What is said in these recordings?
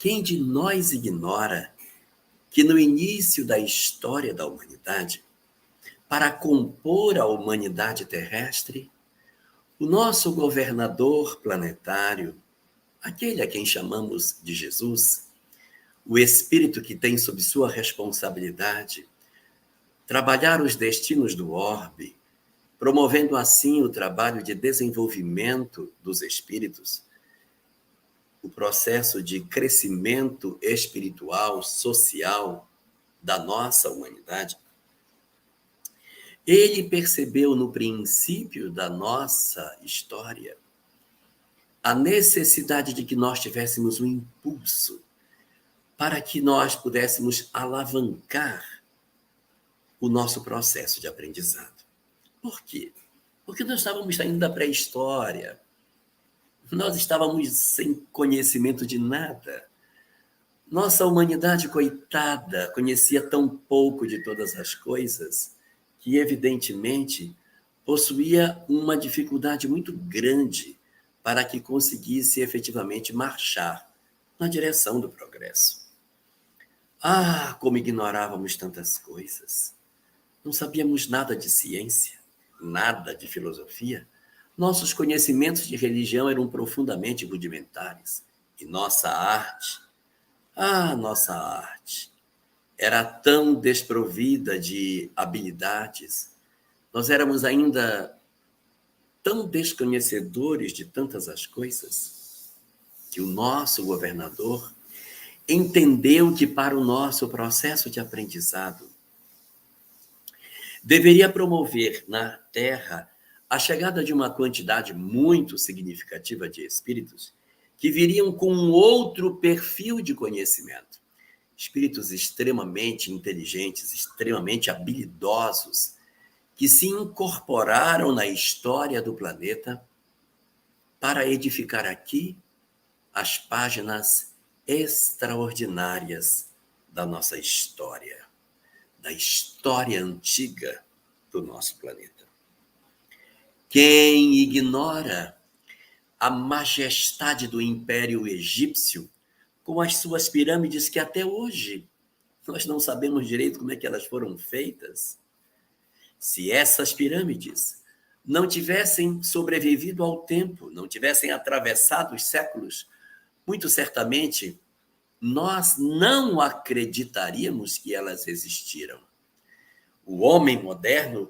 Quem de nós ignora que no início da história da humanidade, para compor a humanidade terrestre, o nosso governador planetário, aquele a quem chamamos de Jesus, o espírito que tem sob sua responsabilidade trabalhar os destinos do orbe, promovendo assim o trabalho de desenvolvimento dos espíritos, o processo de crescimento espiritual, social da nossa humanidade, ele percebeu no princípio da nossa história a necessidade de que nós tivéssemos um impulso para que nós pudéssemos alavancar o nosso processo de aprendizado. Por quê? Porque nós estávamos saindo da pré-história, nós estávamos sem conhecimento de nada. Nossa humanidade, coitada, conhecia tão pouco de todas as coisas que, evidentemente, possuía uma dificuldade muito grande para que conseguisse efetivamente marchar na direção do progresso. Ah, como ignorávamos tantas coisas! Não sabíamos nada de ciência, nada de filosofia. Nossos conhecimentos de religião eram profundamente rudimentares. E nossa arte era tão desprovida de habilidades. Nós éramos ainda tão desconhecedores de tantas as coisas que o nosso governador entendeu que para o nosso processo de aprendizado deveria promover na Terra a chegada de uma quantidade muito significativa de espíritos que viriam com um outro perfil de conhecimento. Espíritos extremamente inteligentes, extremamente habilidosos, que se incorporaram na história do planeta para edificar aqui as páginas extraordinárias da nossa história, da história antiga do nosso planeta. Quem ignora a majestade do Império Egípcio, com as suas pirâmides que até hoje nós não sabemos direito como é que elas foram feitas. Se essas pirâmides não tivessem sobrevivido ao tempo, não tivessem atravessado os séculos, muito certamente nós não acreditaríamos que elas existiram. O homem moderno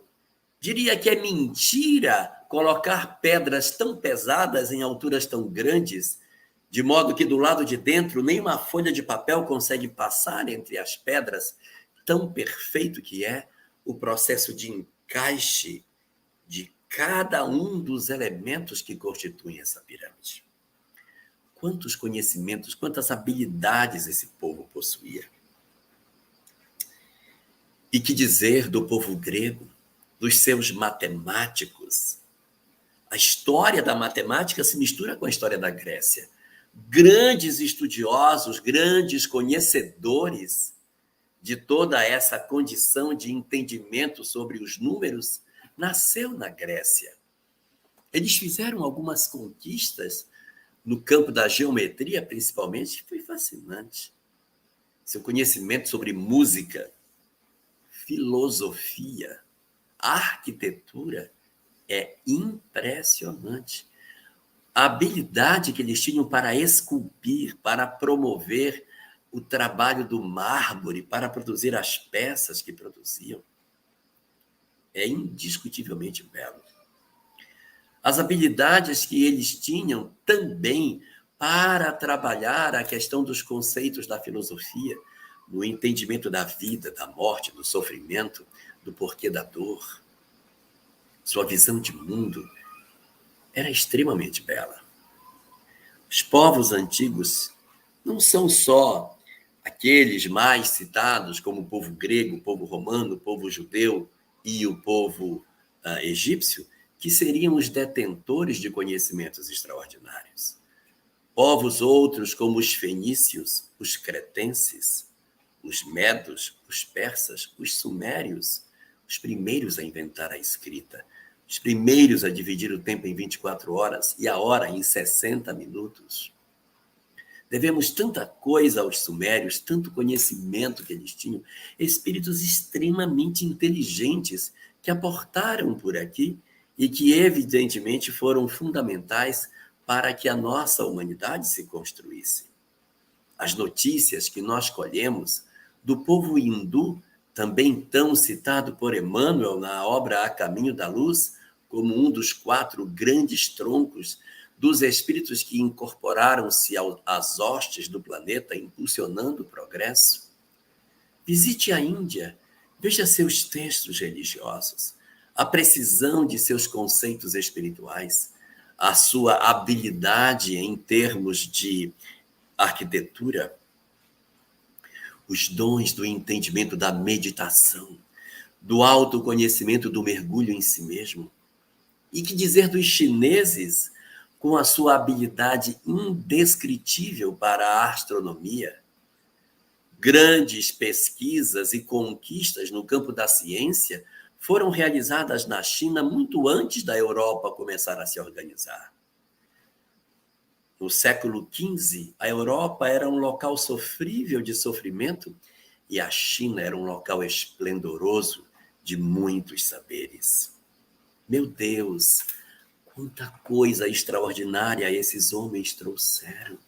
diria que é mentira colocar pedras tão pesadas em alturas tão grandes, de modo que do lado de dentro nem uma folha de papel consegue passar entre as pedras, tão perfeito que é o processo de encaixe de cada um dos elementos que constituem essa pirâmide. Quantos conhecimentos, quantas habilidades esse povo possuía. E que dizer do povo grego, dos seus matemáticos? A história da matemática se mistura com a história da Grécia. Grandes estudiosos, grandes conhecedores de toda essa condição de entendimento sobre os números, nasceu na Grécia. Eles fizeram algumas conquistas no campo da geometria, principalmente, que foi fascinante. Seu conhecimento sobre música, filosofia, arquitetura é impressionante. A habilidade que eles tinham para esculpir, para promover o trabalho do mármore, para produzir as peças que produziam, é indiscutivelmente belo. As habilidades que eles tinham também para trabalhar a questão dos conceitos da filosofia, no entendimento da vida, da morte, do sofrimento, do porquê da dor. Sua visão de mundo era extremamente bela. Os povos antigos não são só aqueles mais citados, como o povo grego, o povo romano, o povo judeu e o povo egípcio, que seriam os detentores de conhecimentos extraordinários. Povos outros, como os fenícios, os cretenses, os medos, os persas, os sumérios, os primeiros a inventar a escrita, os primeiros a dividir o tempo em 24 horas e a hora em 60 minutos. Devemos tanta coisa aos sumérios, tanto conhecimento que eles tinham, espíritos extremamente inteligentes que aportaram por aqui e que, evidentemente, foram fundamentais para que a nossa humanidade se construísse. As notícias que nós colhemos do povo hindu, também tão citado por Emmanuel na obra A Caminho da Luz, como um dos 4 grandes troncos dos espíritos que incorporaram-se às hostes do planeta, impulsionando o progresso. Visite a Índia, veja seus textos religiosos, a precisão de seus conceitos espirituais, a sua habilidade em termos de arquitetura, os dons do entendimento da meditação, do autoconhecimento, do mergulho em si mesmo. E que dizer dos chineses, com a sua habilidade indescritível para a astronomia, grandes pesquisas e conquistas no campo da ciência foram realizadas na China muito antes da Europa começar a se organizar. No século XV, a Europa era um local sofrível de sofrimento e a China era um local esplendoroso de muitos saberes. Meu Deus, quanta coisa extraordinária esses homens trouxeram.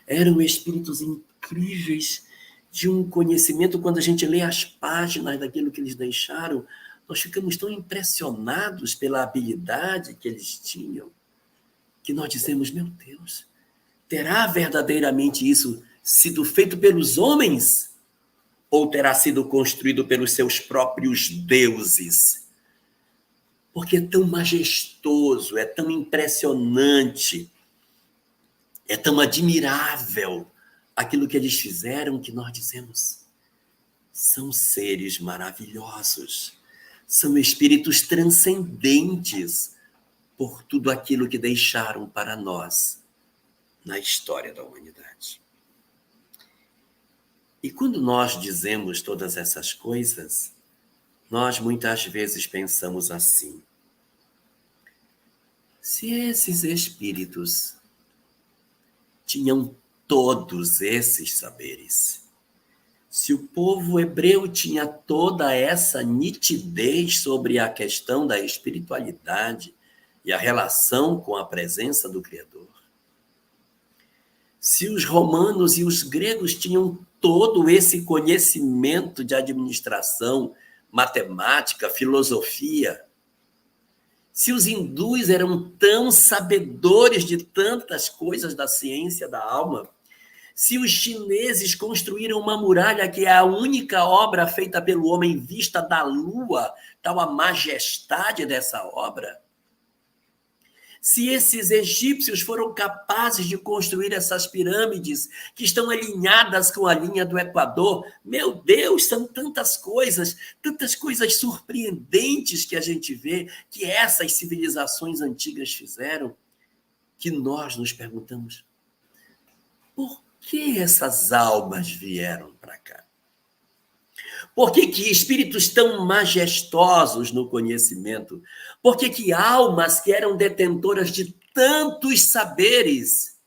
Eram espíritos incríveis de um conhecimento. Quando a gente lê as páginas daquilo que eles deixaram, nós ficamos tão impressionados pela habilidade que eles tinham, que nós dizemos, meu Deus, terá verdadeiramente isso sido feito pelos homens? Ou terá sido construído pelos seus próprios deuses? Porque é tão majestoso, é tão impressionante, é tão admirável aquilo que eles fizeram, que nós dizemos, são seres maravilhosos, são espíritos transcendentes por tudo aquilo que deixaram para nós na história da humanidade. E quando nós dizemos todas essas coisas, nós muitas vezes pensamos assim: se esses espíritos tinham todos esses saberes, se o povo hebreu tinha toda essa nitidez sobre a questão da espiritualidade e a relação com a presença do Criador, se os romanos e os gregos tinham todo esse conhecimento de administração, matemática, filosofia, se os hindus eram tão sabedores de tantas coisas da ciência da alma, se os chineses construíram uma muralha que é a única obra feita pelo homem vista da lua, tal a majestade dessa obra, se esses egípcios foram capazes de construir essas pirâmides que estão alinhadas com a linha do Equador, meu Deus, são tantas coisas surpreendentes que a gente vê que essas civilizações antigas fizeram, que nós nos perguntamos, por que essas almas vieram para cá? Por que espíritos tão majestosos no conhecimento? Por que almas que eram detentoras de tantos saberes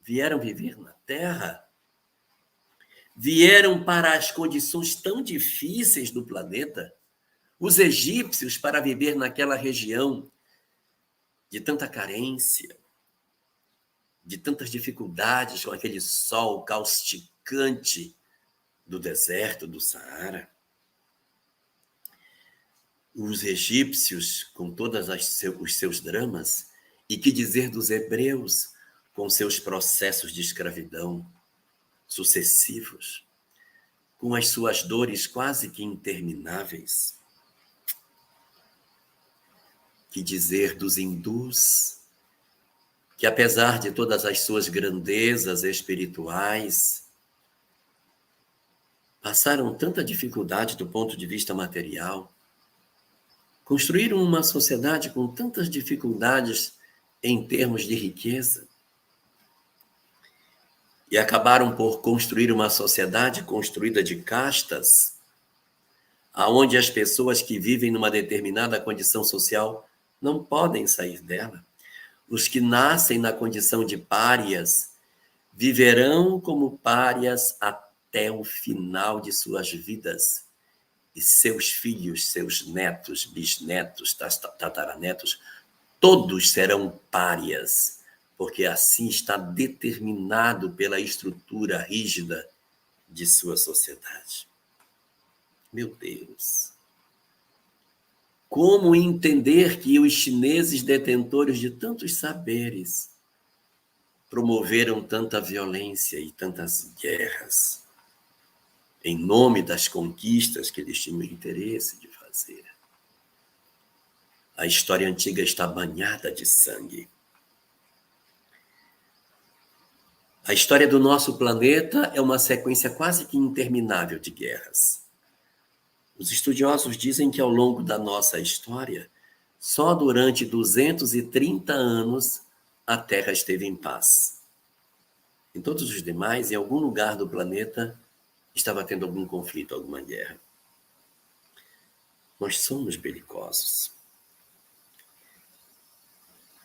vieram viver na Terra? Vieram para as condições tão difíceis do planeta? Os egípcios para viver naquela região de tanta carência, de tantas dificuldades com aquele sol causticante do deserto do Saara. Os egípcios, com todos os seus dramas, e que dizer dos hebreus, com seus processos de escravidão sucessivos, com as suas dores quase que intermináveis. Que dizer dos hindus, que apesar de todas as suas grandezas espirituais, passaram tanta dificuldade do ponto de vista material, construíram uma sociedade com tantas dificuldades em termos de riqueza, e acabaram por construir uma sociedade construída de castas, aonde as pessoas que vivem numa determinada condição social não podem sair dela. Os que nascem na condição de párias viverão como párias até o final de suas vidas, e seus filhos, seus netos, bisnetos, tataranetos, todos serão párias, porque assim está determinado pela estrutura rígida de sua sociedade. Meu Deus! Como entender que os chineses, detentores de tantos saberes, promoveram tanta violência e tantas guerras em nome das conquistas que eles tinham interesse de fazer? A história antiga está banhada de sangue. A história do nosso planeta é uma sequência quase que interminável de guerras. Os estudiosos dizem que ao longo da nossa história, só durante 230 anos a Terra esteve em paz. Em todos os demais, em algum lugar do planeta, estava tendo algum conflito, alguma guerra. Nós somos belicosos.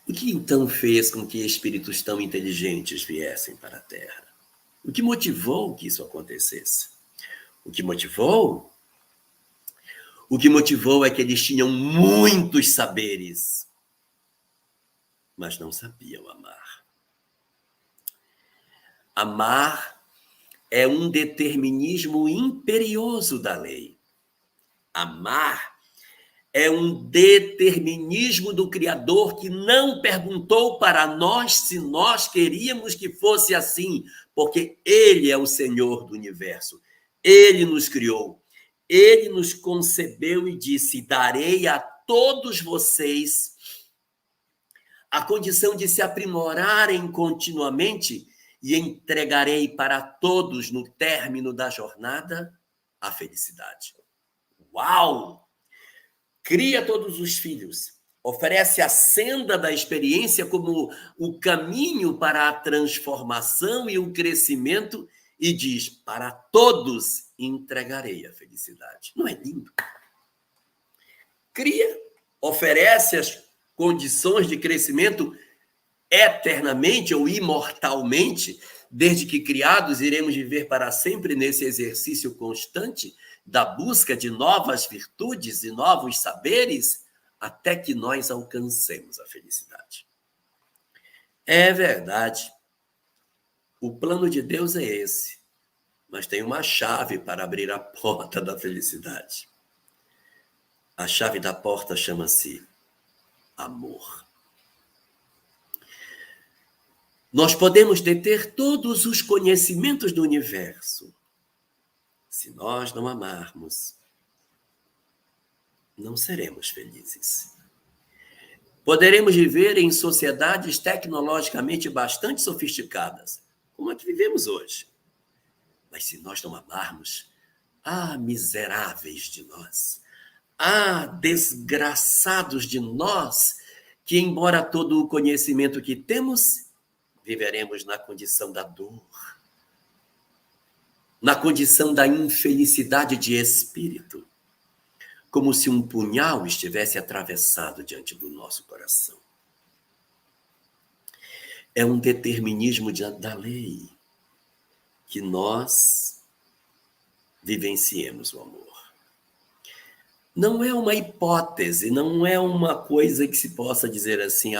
O que então fez com que espíritos tão inteligentes viessem para a Terra? O que motivou que isso acontecesse? O que motivou é que eles tinham muitos saberes, mas não sabiam amar. Amar é um determinismo imperioso da lei. Amar é um determinismo do Criador que não perguntou para nós se nós queríamos que fosse assim, porque Ele é o Senhor do universo. Ele nos criou, Ele nos concebeu e disse: darei a todos vocês a condição de se aprimorarem continuamente e entregarei para todos, no término da jornada, a felicidade. Uau! Cria todos os filhos, oferece a senda da experiência como o caminho para a transformação e o crescimento e diz: para todos entregarei a felicidade. Não é lindo? Cria, oferece as condições de crescimento eternamente ou imortalmente, desde que criados iremos viver para sempre nesse exercício constante da busca de novas virtudes e novos saberes, até que nós alcancemos a felicidade. É verdade. O plano de Deus é esse, mas tem uma chave para abrir a porta da felicidade. A chave da porta chama-se amor. Nós podemos deter todos os conhecimentos do universo. Se nós não amarmos, não seremos felizes. Poderemos viver em sociedades tecnologicamente bastante sofisticadas, como a que vivemos hoje. Mas se nós não amarmos, miseráveis de nós, desgraçados de nós, que embora todo o conhecimento que temos, viveremos na condição da dor, na condição da infelicidade de espírito, como se um punhal estivesse atravessado diante do nosso coração. É um determinismo da lei que nós vivenciemos o amor. Não é uma hipótese, não é uma coisa que se possa dizer assim: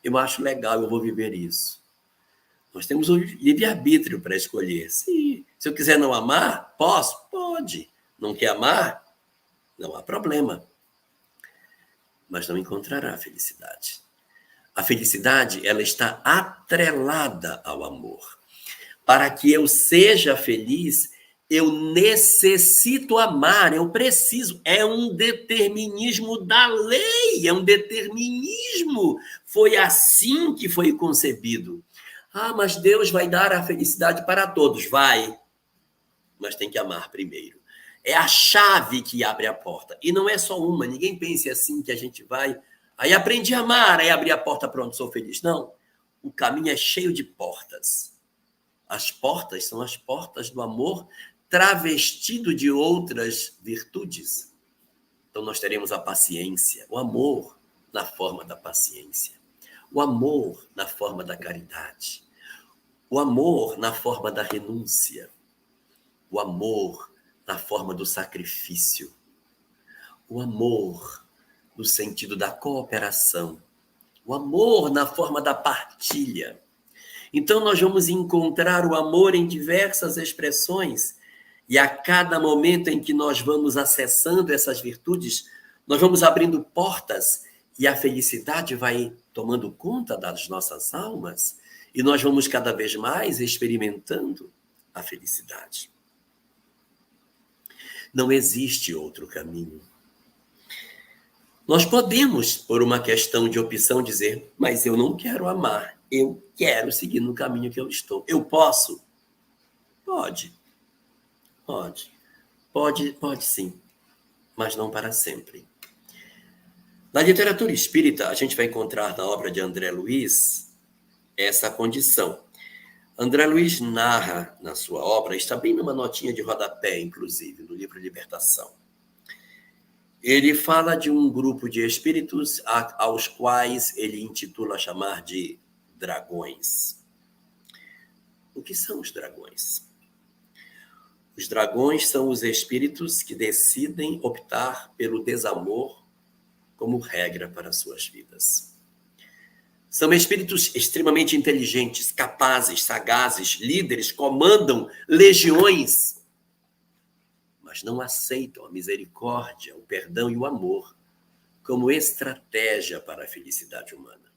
eu acho legal, eu vou viver isso. Nós temos o livre-arbítrio para escolher. Se eu quiser não amar, posso? Pode. Não quer amar? Não há problema. Mas não encontrará a felicidade. A felicidade, ela está atrelada ao amor. Para que eu seja feliz, eu necessito amar, eu preciso. É um determinismo da lei, é um determinismo. Foi assim que foi concebido. Mas Deus vai dar a felicidade para todos. Vai, mas tem que amar primeiro. É a chave que abre a porta. E não é só uma, ninguém pense assim que a gente vai... Aí aprendi a amar, aí abri a porta, pronto, sou feliz. Não, o caminho é cheio de portas. As portas são as portas do amor travestido de outras virtudes. Então nós teremos a paciência, o amor na forma da paciência, o amor na forma da caridade, O amor na forma da renúncia, o amor na forma do sacrifício, o amor no sentido da cooperação, o amor na forma da partilha. Então, nós vamos encontrar o amor em diversas expressões, e a cada momento em que nós vamos acessando essas virtudes, nós vamos abrindo portas e a felicidade vai tomando conta das nossas almas e nós vamos cada vez mais experimentando a felicidade. Não existe outro caminho. Nós podemos, por uma questão de opção, dizer, mas eu não quero amar, eu quero seguir no caminho que eu estou. Eu posso? Pode sim, mas não para sempre. Na literatura espírita, a gente vai encontrar na obra de André Luiz essa condição. André Luiz narra na sua obra, está bem numa notinha de rodapé, inclusive, no livro Libertação. Ele fala de um grupo de espíritos aos quais ele intitula chamar de dragões. O que são os dragões? Os dragões são os espíritos que decidem optar pelo desamor como regra para suas vidas. São espíritos extremamente inteligentes, capazes, sagazes, líderes, comandam legiões, mas não aceitam a misericórdia, o perdão e o amor como estratégia para a felicidade humana.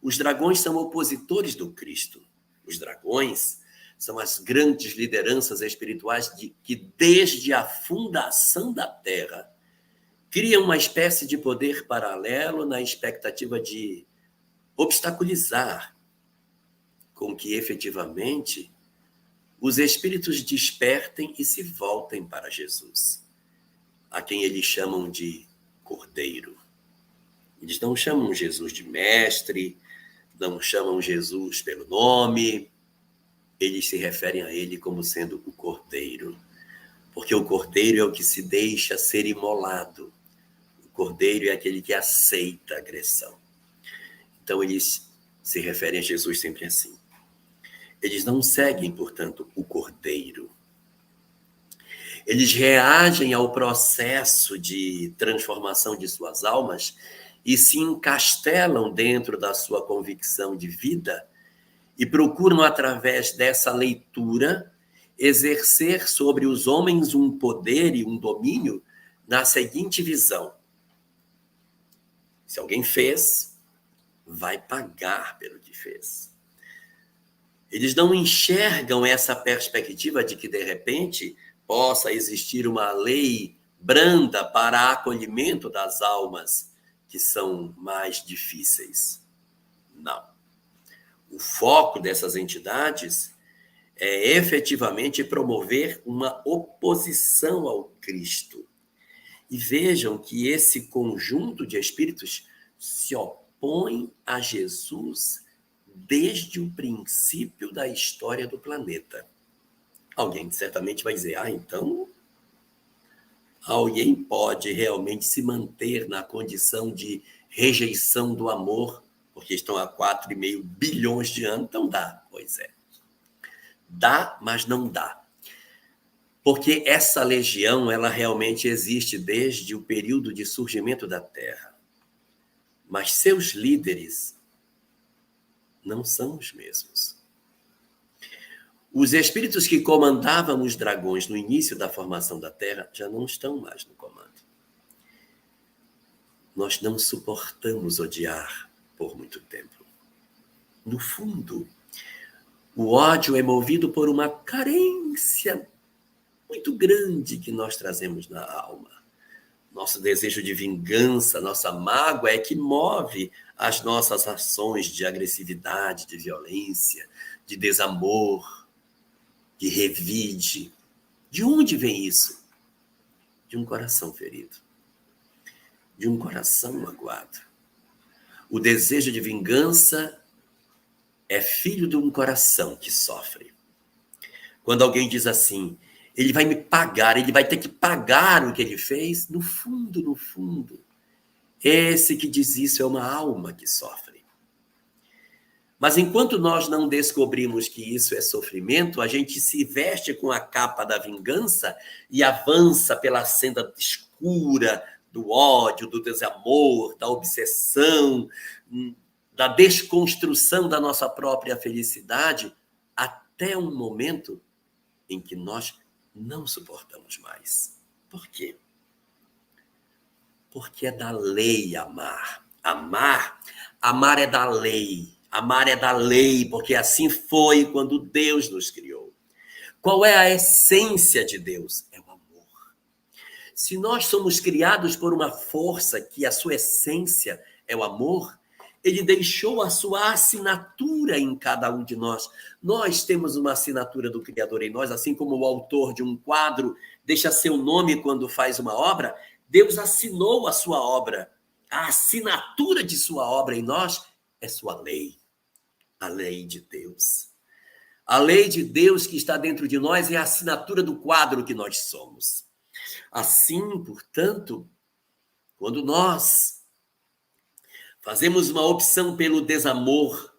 Os dragões são opositores do Cristo. Os dragões são as grandes lideranças espirituais que, desde a fundação da Terra, criam uma espécie de poder paralelo na expectativa de obstaculizar com que, efetivamente, os espíritos despertem e se voltem para Jesus, a quem eles chamam de Cordeiro. Eles não chamam Jesus de mestre, não chamam Jesus pelo nome, eles se referem a ele como sendo o Cordeiro, porque o Cordeiro é o que se deixa ser imolado. O Cordeiro é aquele que aceita a agressão. Então, eles se referem a Jesus sempre assim. Eles não seguem, portanto, o Cordeiro. Eles reagem ao processo de transformação de suas almas e se encastelam dentro da sua convicção de vida e procuram, através dessa leitura, exercer sobre os homens um poder e um domínio na seguinte visão: se alguém fez, vai pagar pelo que fez. Eles não enxergam essa perspectiva de que, de repente, possa existir uma lei branda para acolhimento das almas que são mais difíceis. Não. O foco dessas entidades é efetivamente promover uma oposição ao Cristo. E vejam que esse conjunto de espíritos se opõe a Jesus desde o princípio da história do planeta. Alguém certamente vai dizer, então alguém pode realmente se manter na condição de rejeição do amor, porque estão há 4,5 bilhões de anos, então dá. Pois é. Dá, mas não dá. Porque essa legião, ela realmente existe desde o período de surgimento da Terra. Mas seus líderes não são os mesmos. Os espíritos que comandavam os dragões no início da formação da Terra já não estão mais no comando. Nós não suportamos odiar por muito tempo. No fundo, o ódio é movido por uma carência muito grande que nós trazemos na alma. Nosso desejo de vingança, nossa mágoa é que move as nossas ações de agressividade, de violência, de desamor, de revide. De onde vem isso? De um coração ferido, de um coração magoado. O desejo de vingança é filho de um coração que sofre. Quando alguém diz assim, ele vai me pagar, ele vai ter que pagar o que ele fez, no fundo, esse que diz isso é uma alma que sofre. Mas enquanto nós não descobrimos que isso é sofrimento, a gente se veste com a capa da vingança e avança pela senda escura do ódio, do desamor, da obsessão, da desconstrução da nossa própria felicidade, até um momento em que nós não suportamos mais. Por quê? Porque é da lei amar. Amar é da lei. Amar é da lei, porque assim foi quando Deus nos criou. Qual é a essência de Deus? É o amor. Se nós somos criados por uma força que a sua essência é o amor, ele deixou a sua assinatura em cada um de nós. Nós temos uma assinatura do Criador em nós, assim como o autor de um quadro deixa seu nome quando faz uma obra, Deus assinou a sua obra. A assinatura de sua obra em nós é sua lei. A lei de Deus. A lei de Deus que está dentro de nós é a assinatura do quadro que nós somos. Assim, portanto, quando nós fazemos uma opção pelo desamor,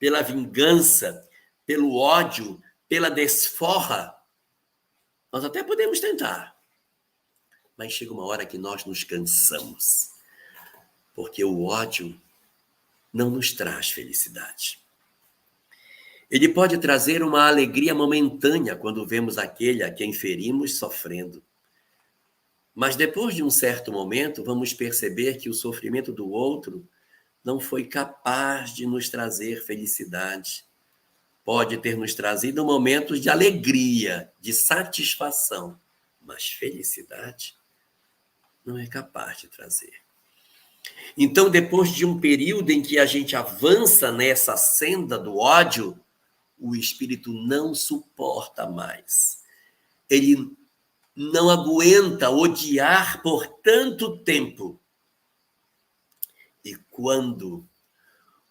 pela vingança, pelo ódio, pela desforra, nós até podemos tentar, mas chega uma hora que nós nos cansamos, porque o ódio não nos traz felicidade. Ele pode trazer uma alegria momentânea quando vemos aquele a quem ferimos sofrendo. Mas depois de um certo momento, vamos perceber que o sofrimento do outro não foi capaz de nos trazer felicidade. Pode ter nos trazido momentos de alegria, de satisfação, mas felicidade não é capaz de trazer. Então, depois de um período em que a gente avança nessa senda do ódio, o espírito não suporta mais. Ele não aguenta odiar por tanto tempo. E quando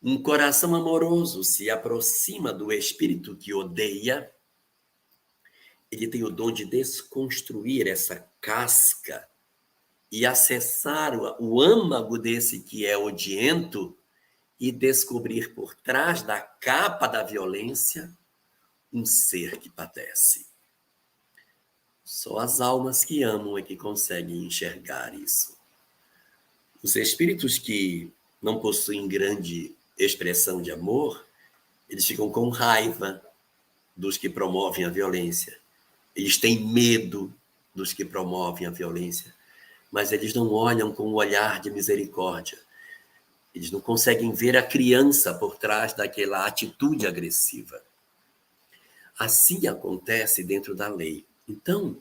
um coração amoroso se aproxima do espírito que odeia, ele tem o dom de desconstruir essa casca e acessar o âmago desse que é odiento e descobrir por trás da capa da violência um ser que padece. Só as almas que amam é que conseguem enxergar isso. Os espíritos que não possuem grande expressão de amor, eles ficam com raiva dos que promovem a violência. Eles têm medo dos que promovem a violência, mas eles não olham com um olhar de misericórdia. Eles não conseguem ver a criança por trás daquela atitude agressiva. Assim acontece dentro da lei. Então,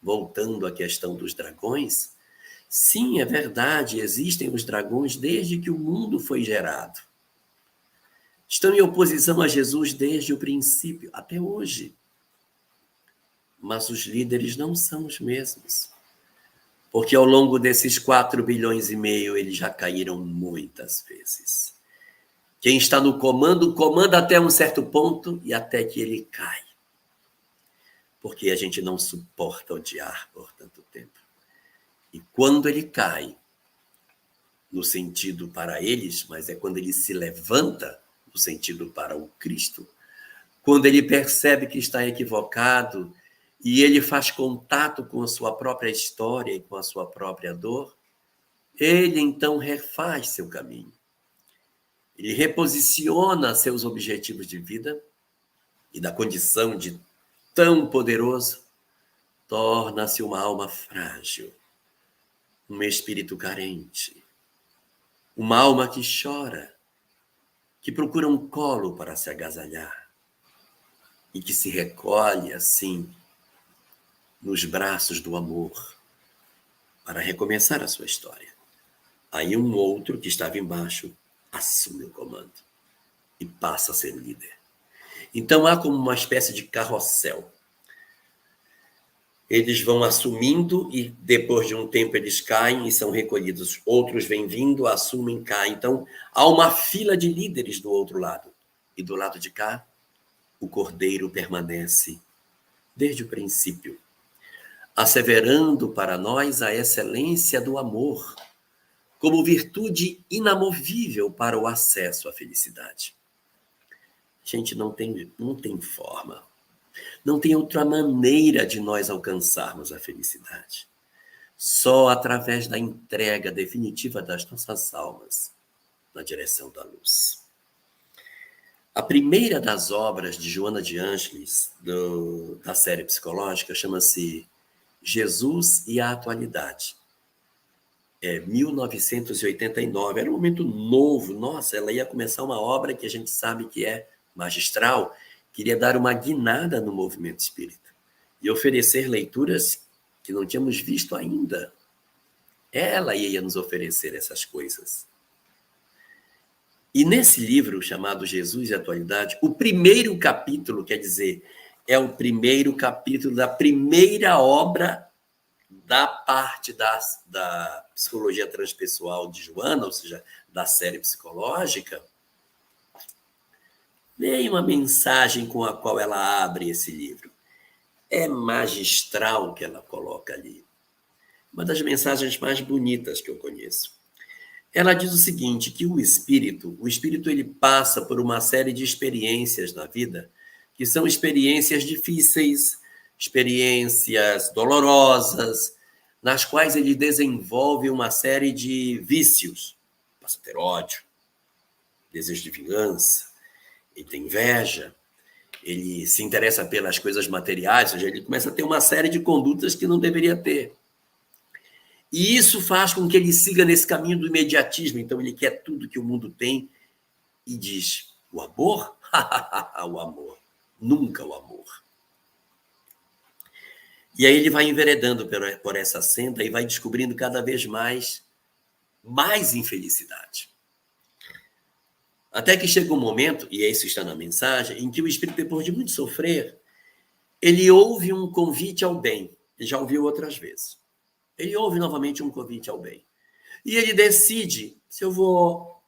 voltando à questão dos dragões, sim, é verdade, existem os dragões desde que o mundo foi gerado. Estão em oposição a Jesus desde o princípio, até hoje. Mas os líderes não são os mesmos. Porque ao longo desses 4,5 bilhões, eles já caíram muitas vezes. Quem está no comando, comanda até um certo ponto e até que ele cai. Porque a gente não suporta odiar por tanto tempo. E quando ele cai, no sentido para eles, mas é quando ele se levanta, no sentido para o Cristo, quando ele percebe que está equivocado e ele faz contato com a sua própria história e com a sua própria dor, ele então refaz seu caminho. Ele reposiciona seus objetivos de vida e da condição de tão poderoso, torna-se uma alma frágil, um espírito carente, uma alma que chora, que procura um colo para se agasalhar e que se recolhe assim nos braços do amor para recomeçar a sua história. Aí um outro que estava embaixo assume o comando e passa a ser o líder. Então há como uma espécie de carrossel. Eles vão assumindo e depois de um tempo eles caem e são recolhidos. Outros vêm vindo, assumem, caem. Então há uma fila de líderes do outro lado. E do lado de cá, o Cordeiro permanece desde o princípio, asseverando para nós a excelência do amor como virtude inamovível para o acesso à felicidade. Gente, não tem forma. Não tem outra maneira de nós alcançarmos a felicidade. Só através da entrega definitiva das nossas almas na direção da luz. A primeira das obras de Joana de Ângeles, da série psicológica, chama-se Jesus e a Atualidade. 1989, era um momento novo. Nossa, ela ia começar uma obra que a gente sabe que é magistral, queria dar uma guinada no movimento espírita e oferecer leituras que não tínhamos visto ainda. Ela ia nos oferecer essas coisas. E nesse livro chamado Jesus e a Atualidade, o primeiro capítulo, quer dizer, é o primeiro capítulo da primeira obra da parte da psicologia transpessoal de Joana, ou seja, da série psicológica, vem uma mensagem com a qual ela abre esse livro. É magistral o que ela coloca ali. Uma das mensagens mais bonitas que eu conheço. Ela diz o seguinte, que o espírito ele passa por uma série de experiências na vida, que são experiências difíceis, experiências dolorosas, nas quais ele desenvolve uma série de vícios. Passa a ter ódio, desejo de vingança, ele tem inveja, ele se interessa pelas coisas materiais, ou seja, ele começa a ter uma série de condutas que não deveria ter. E isso faz com que ele siga nesse caminho do imediatismo. Então, ele quer tudo que o mundo tem e diz, o amor? O amor. Nunca o amor. E aí ele vai enveredando por essa senda e vai descobrindo cada vez mais infelicidade. Até que chega um momento, e isso está na mensagem, em que o espírito, depois de muito sofrer, ele ouve um convite ao bem. Ele já ouviu outras vezes. Ele ouve novamente um convite ao bem. E ele decide se eu vou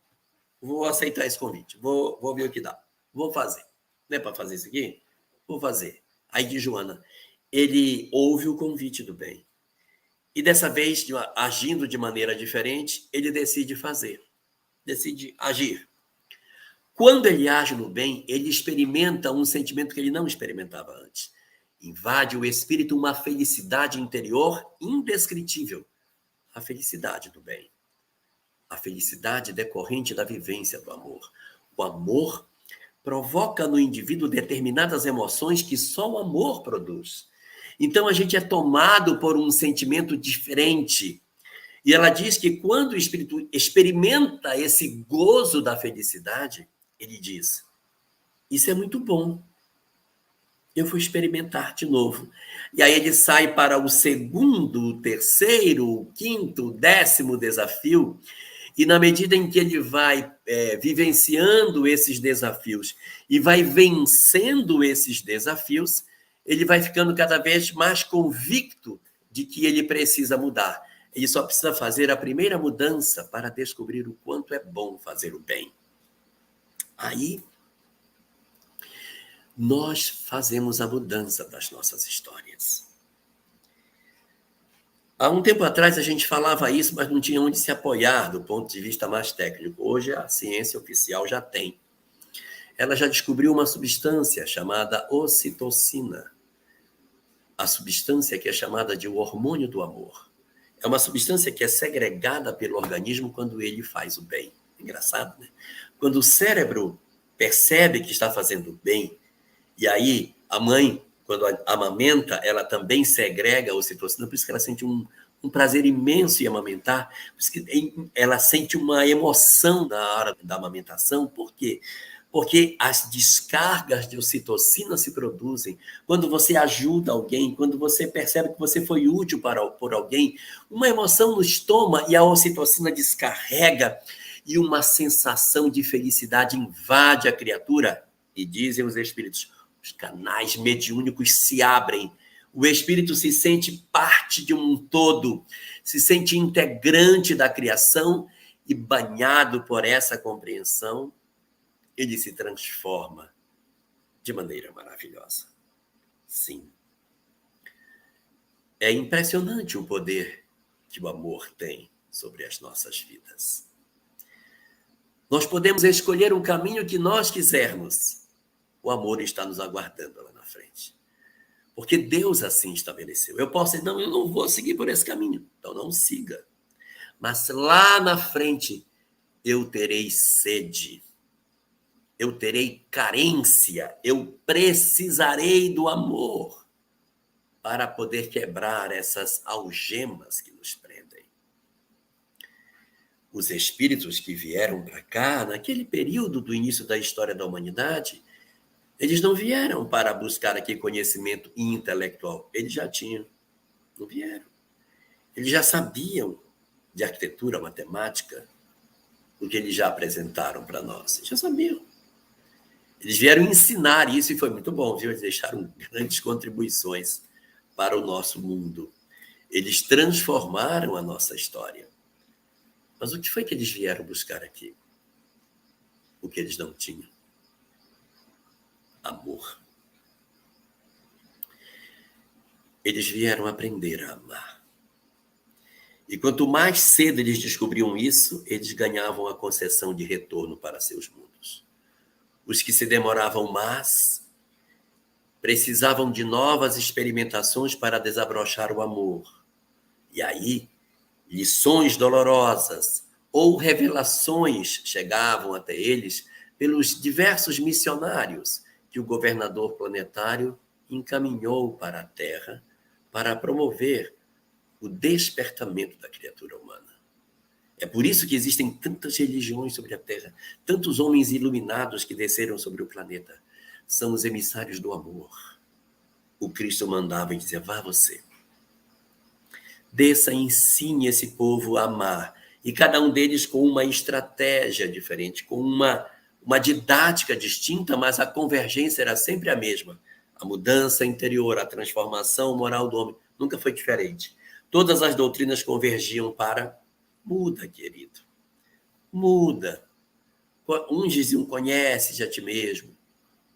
aceitar esse convite. Vou ver o que dá. Vou fazer. Não é para fazer isso aqui? Vou fazer. Aí diz Joana, ele ouve o convite do bem. E dessa vez, agindo de maneira diferente, ele decide fazer. Decide agir. Quando ele age no bem, ele experimenta um sentimento que ele não experimentava antes. Invade o espírito uma felicidade interior indescritível. A felicidade do bem. A felicidade decorrente da vivência do amor. O amor provoca no indivíduo determinadas emoções que só o amor produz. Então a gente é tomado por um sentimento diferente. E ela diz que quando o espírito experimenta esse gozo da felicidade, ele diz, isso é muito bom. Eu vou experimentar de novo. E aí ele sai para o segundo, o terceiro, o quinto, o 10º desafio. E na medida em que ele vai vivenciando esses desafios e vai vencendo esses desafios, ele vai ficando cada vez mais convicto de que ele precisa mudar. Ele só precisa fazer a primeira mudança para descobrir o quanto é bom fazer o bem. Aí, nós fazemos a mudança das nossas histórias. Há um tempo atrás a gente falava isso, mas não tinha onde se apoiar do ponto de vista mais técnico. Hoje a ciência oficial já tem. Ela já descobriu uma substância chamada ocitocina. A substância que é chamada de o hormônio do amor. É uma substância que é segregada pelo organismo quando ele faz o bem. Engraçado, né? Quando o cérebro percebe que está fazendo bem, e aí a mãe, quando amamenta, ela também segrega a ocitocina, por isso que ela sente um prazer imenso em amamentar, por isso que ela sente uma emoção na hora da amamentação. Por quê? Porque as descargas de ocitocina se produzem quando você ajuda alguém, quando você percebe que você foi útil por alguém, uma emoção nos toma e a ocitocina descarrega e uma sensação de felicidade invade a criatura. E dizem os espíritos, os canais mediúnicos se abrem, o espírito se sente parte de um todo, se sente integrante da criação e banhado por essa compreensão, ele se transforma de maneira maravilhosa. Sim. É impressionante o poder que o amor tem sobre as nossas vidas. Nós podemos escolher o caminho que nós quisermos, o amor está nos aguardando lá na frente. Porque Deus assim estabeleceu. Eu posso dizer, não, eu não vou seguir por esse caminho. Então não siga. Mas lá na frente eu terei sede. Eu terei carência. Eu precisarei do amor para poder quebrar essas algemas que nos prendem. Os espíritos que vieram para cá, naquele período do início da história da humanidade, eles não vieram para buscar aqui conhecimento intelectual. Eles já tinham, não vieram. Eles já sabiam de arquitetura, matemática, o que eles já apresentaram para nós. Eles já sabiam. Eles vieram ensinar isso e foi muito bom, viu? Eles deixaram grandes contribuições para o nosso mundo. Eles transformaram a nossa história. Mas o que foi que eles vieram buscar aqui? O que eles não tinham? Amor. Eles vieram aprender a amar. E quanto mais cedo eles descobriam isso, eles ganhavam a concessão de retorno para seus mundos. Os que se demoravam mais precisavam de novas experimentações para desabrochar o amor. E aí, lições dolorosas ou revelações chegavam até eles pelos diversos missionários que o governador planetário encaminhou para a Terra para promover o despertamento da criatura humana. É por isso que existem tantas religiões sobre a Terra, tantos homens iluminados que desceram sobre o planeta. São os emissários do amor. O Cristo mandava e dizia, vá você. Desça e ensine esse povo a amar. E cada um deles com uma estratégia diferente, com uma didática distinta, mas a convergência era sempre a mesma. A mudança interior, a transformação moral do homem, nunca foi diferente. Todas as doutrinas convergiam para muda, querido. Muda. Uns diziam, conhece-te a ti mesmo.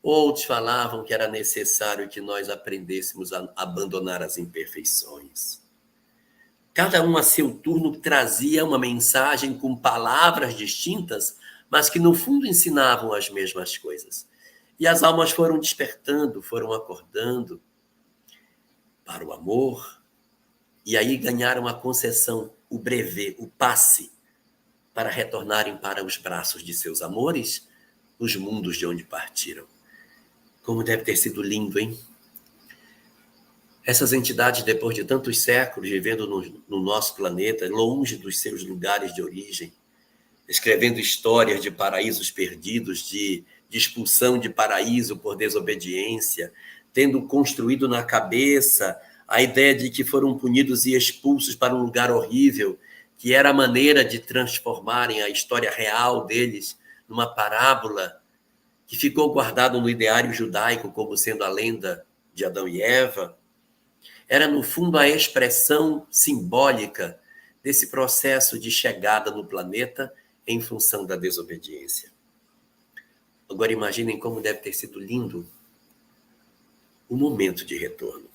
Outros falavam que era necessário que nós aprendêssemos a abandonar as imperfeições. Cada um a seu turno trazia uma mensagem com palavras distintas, mas que no fundo ensinavam as mesmas coisas. E as almas foram despertando, foram acordando para o amor, e aí ganharam a concessão, o brevet, o passe, para retornarem para os braços de seus amores, nos mundos de onde partiram. Como deve ter sido lindo, hein? Essas entidades, depois de tantos séculos, vivendo no nosso planeta, longe dos seus lugares de origem, escrevendo histórias de paraísos perdidos, de expulsão de paraíso por desobediência, tendo construído na cabeça a ideia de que foram punidos e expulsos para um lugar horrível, que era a maneira de transformarem a história real deles numa parábola que ficou guardado no ideário judaico como sendo a lenda de Adão e Eva, era, no fundo, a expressão simbólica desse processo de chegada no planeta em função da desobediência. Agora, imaginem como deve ter sido lindo o momento de retorno.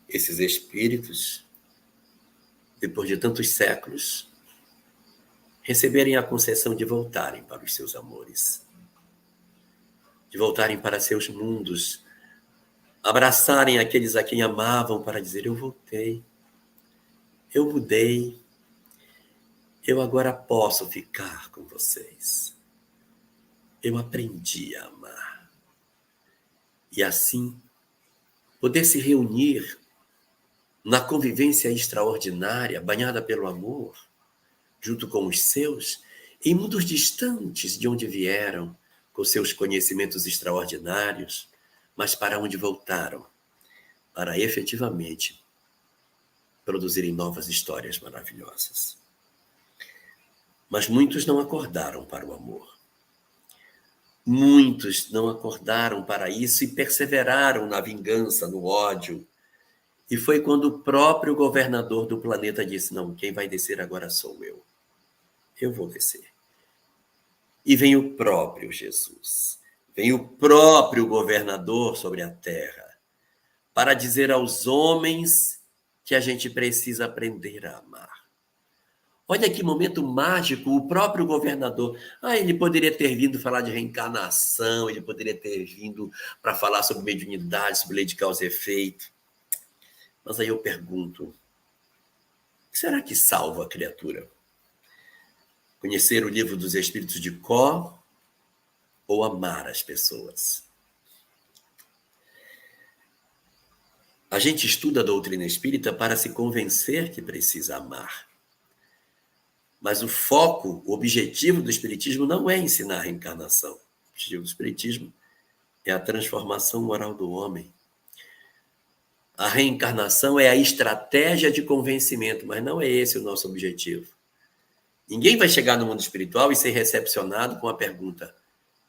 Esses espíritos, depois de tantos séculos, receberem a concessão de voltarem para os seus amores, de voltarem para seus mundos, abraçarem aqueles a quem amavam para dizer, eu voltei, eu mudei, eu agora posso ficar com vocês. Eu aprendi a amar. E assim, poder se reunir na convivência extraordinária, banhada pelo amor, junto com os seus, em mundos distantes de onde vieram, com seus conhecimentos extraordinários, mas para onde voltaram, para efetivamente produzirem novas histórias maravilhosas. Mas muitos não acordaram para o amor. Muitos não acordaram para isso e perseveraram na vingança, no ódio. E foi quando o próprio governador do planeta disse, não, quem vai descer agora sou eu. Eu vou descer. E vem o próprio Jesus. Vem o próprio governador sobre a terra para dizer aos homens que a gente precisa aprender a amar. Olha que momento mágico, o próprio governador. Ele poderia ter vindo falar de reencarnação, ele poderia ter vindo para falar sobre mediunidade, sobre lei de causa e efeito. Mas aí eu pergunto, o que será que salva a criatura? Conhecer o livro dos Espíritos de cor ou amar as pessoas? A gente estuda a doutrina espírita para se convencer que precisa amar. Mas o foco, o objetivo do Espiritismo não é ensinar a reencarnação. O objetivo do Espiritismo é a transformação moral do homem. A reencarnação é a estratégia de convencimento, mas não é esse o nosso objetivo. Ninguém vai chegar no mundo espiritual e ser recepcionado com a pergunta: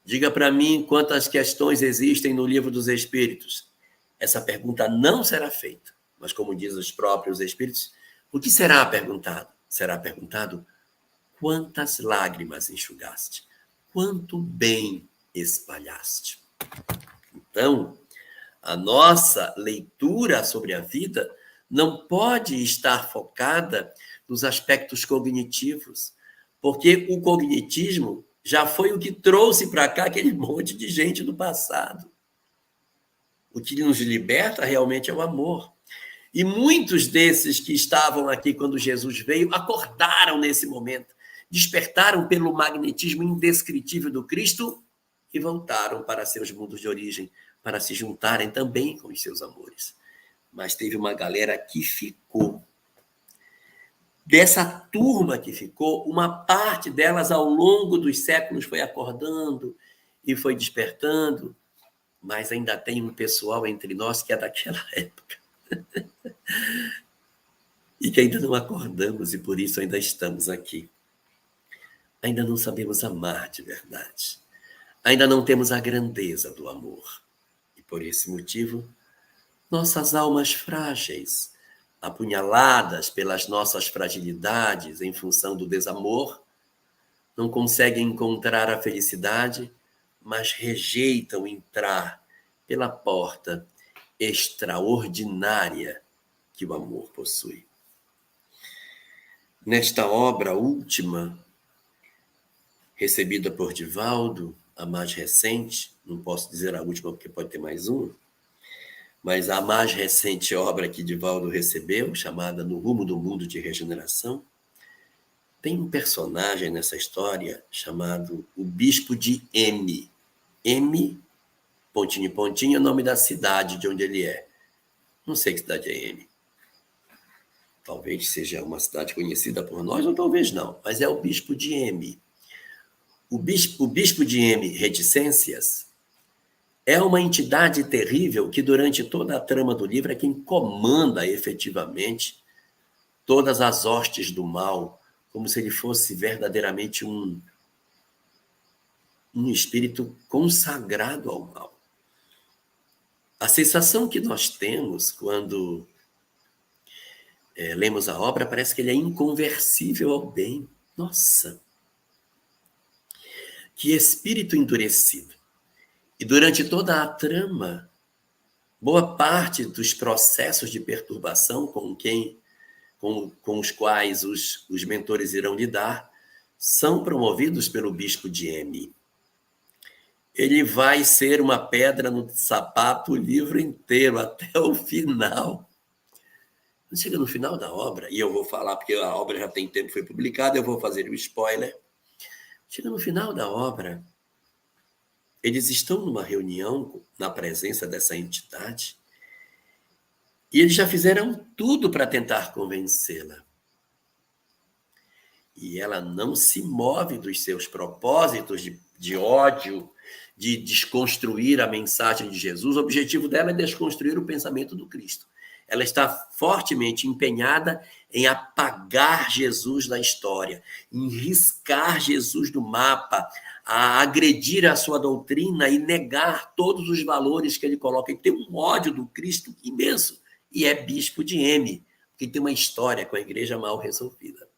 diga para mim quantas questões existem no livro dos Espíritos. Essa pergunta não será feita, mas como diz os próprios Espíritos, o que será perguntado? Será perguntado: quantas lágrimas enxugaste? Quanto bem espalhaste? Então, a nossa leitura sobre a vida não pode estar focada nos aspectos cognitivos, porque o cognitismo já foi o que trouxe para cá aquele monte de gente do passado. O que nos liberta realmente é o amor. E muitos desses que estavam aqui quando Jesus veio acordaram nesse momento, despertaram pelo magnetismo indescritível do Cristo e voltaram para seus mundos de origem, para se juntarem também com os seus amores. Mas teve uma galera que ficou. Dessa turma que ficou, uma parte delas ao longo dos séculos foi acordando e foi despertando, mas ainda tem um pessoal entre nós que é daquela época e que ainda não acordamos e por isso ainda estamos aqui. Ainda não sabemos amar de verdade. Ainda não temos a grandeza do amor. E por esse motivo, nossas almas frágeis, apunhaladas pelas nossas fragilidades em função do desamor, não conseguem encontrar a felicidade, mas rejeitam entrar pela porta extraordinária que o amor possui. Nesta obra última, recebida por Divaldo, a mais recente, não posso dizer a última porque pode ter mais uma, mas a mais recente obra que Divaldo recebeu, chamada No Rumo do Mundo de Regeneração, tem um personagem nessa história chamado o Bispo de M. M, pontinho, pontinho, é o nome da cidade de onde ele é. Não sei que cidade é M. Talvez seja uma cidade conhecida por nós, ou talvez não, mas é o Bispo de M. O bispo de M, Reticências, é uma entidade terrível que, durante toda a trama do livro, é quem comanda efetivamente todas as hostes do mal, como se ele fosse verdadeiramente um espírito consagrado ao mal. A sensação que nós temos quando lemos a obra parece que ele é inconversível ao bem. Nossa! Que espírito endurecido. E durante toda a trama, boa parte dos processos de perturbação com os quais os mentores irão lidar são promovidos pelo Bispo de M. Ele vai ser uma pedra no sapato o livro inteiro, até o final. Chega no final da obra, e eu vou falar, porque a obra já tem tempo que foi publicada, eu vou fazer um spoiler. Chega no final da obra, eles estão numa reunião na presença dessa entidade e eles já fizeram tudo para tentar convencê-la. E ela não se move dos seus propósitos de ódio, de desconstruir a mensagem de Jesus. O objetivo dela é desconstruir o pensamento do Cristo. Ela está fortemente empenhada em apagar Jesus da história, em riscar Jesus do mapa, a agredir a sua doutrina e negar todos os valores que ele coloca. Ele tem um ódio do Cristo imenso e é bispo de M, que tem uma história com a igreja mal resolvida.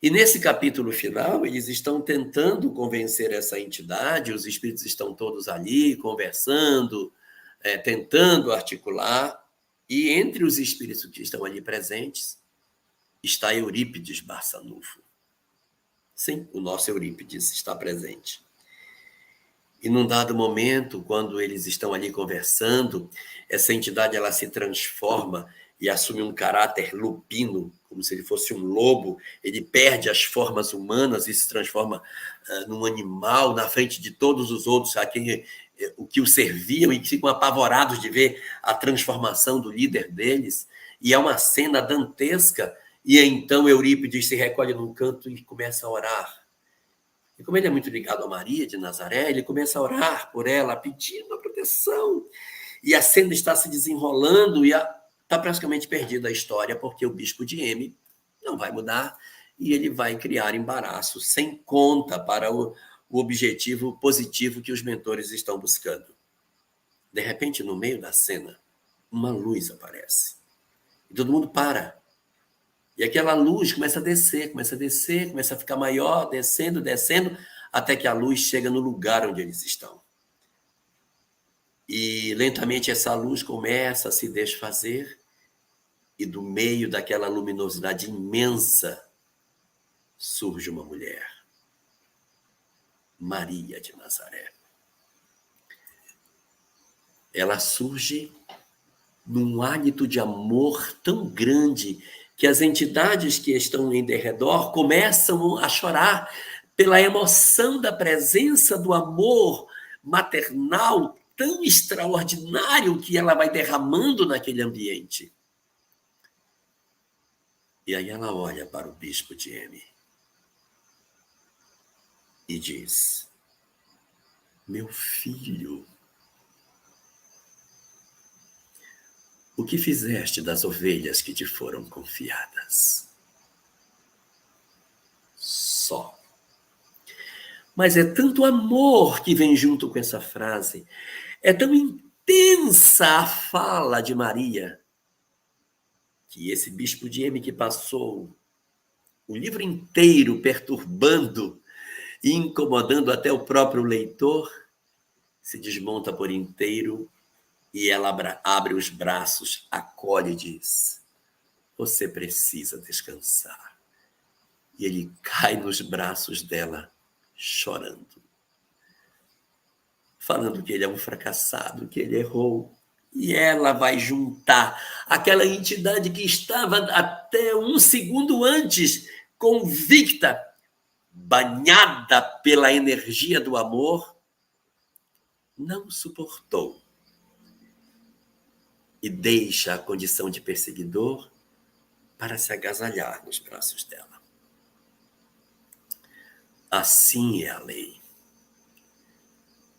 E nesse capítulo final, eles estão tentando convencer essa entidade, os espíritos estão todos ali conversando, tentando articular, e entre os espíritos que estão ali presentes, está Eurípides Barçanufo. Sim, o nosso Eurípides está presente. E num dado momento, quando eles estão ali conversando, essa entidade ela se transforma e assume um caráter lupino, como se ele fosse um lobo. Ele perde as formas humanas e se transforma num animal na frente de todos os outros, o que o serviam, e que ficam apavorados de ver a transformação do líder deles. E é uma cena dantesca. E então Eurípides se recolhe num canto e começa a orar. E como ele é muito ligado a Maria de Nazaré, ele começa a orar por ela, pedindo a proteção. E a cena está se desenrolando e está praticamente perdida a história, porque o bispo de M não vai mudar e ele vai criar embaraço sem conta para o objetivo positivo que os mentores estão buscando. De repente, no meio da cena, uma luz aparece. E todo mundo para. E aquela luz começa a descer, começa a ficar maior, descendo, até que a luz chega no lugar onde eles estão. E lentamente essa luz começa a se desfazer, e do meio daquela luminosidade imensa surge uma mulher, Maria de Nazaré. Ela surge num hálito de amor tão grande que as entidades que estão em derredor começam a chorar pela emoção da presença do amor maternal tão extraordinário que ela vai derramando naquele ambiente. E aí ela olha para o bispo de M e diz: meu filho, o que fizeste das ovelhas que te foram confiadas? Só. Mas é tanto amor que vem junto com essa frase. É tão intensa a fala de Maria, que esse bispo de M que passou o livro inteiro perturbando e incomodando até o próprio leitor, se desmonta por inteiro e ela abre os braços, acolhe e diz: você precisa descansar. E ele cai nos braços dela, chorando, falando que ele é um fracassado, que ele errou. E ela vai juntar aquela entidade que estava até um segundo antes convicta, banhada pela energia do amor, não suportou e deixa a condição de perseguidor para se agasalhar nos braços dela. Assim é a lei.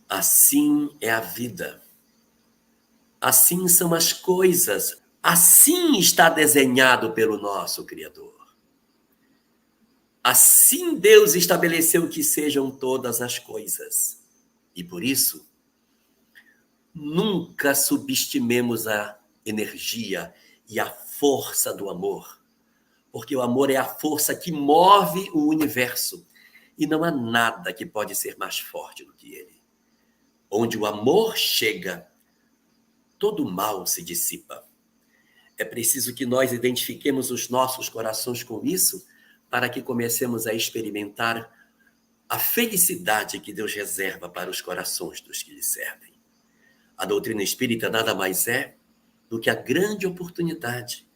Assim é a vida. Assim são as coisas. Assim está desenhado pelo nosso Criador. Assim Deus estabeleceu que sejam todas as coisas. E por isso, nunca subestimemos a energia e a força do amor. Porque o amor é a força que move o universo. E não há nada que pode ser mais forte do que ele. Onde o amor chega, todo mal se dissipa. É preciso que nós identifiquemos os nossos corações com isso, para que comecemos a experimentar a felicidade que Deus reserva para os corações dos que lhe servem. A doutrina espírita nada mais é do que a grande oportunidade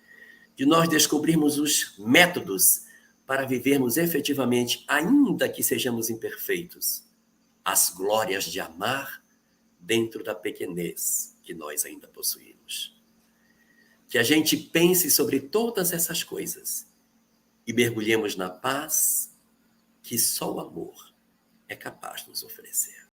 de nós descobrirmos os métodos para vivermos efetivamente, ainda que sejamos imperfeitos, as glórias de amar dentro da pequenez que nós ainda possuímos. Que a gente pense sobre todas essas coisas e mergulhemos na paz que só o amor é capaz de nos oferecer.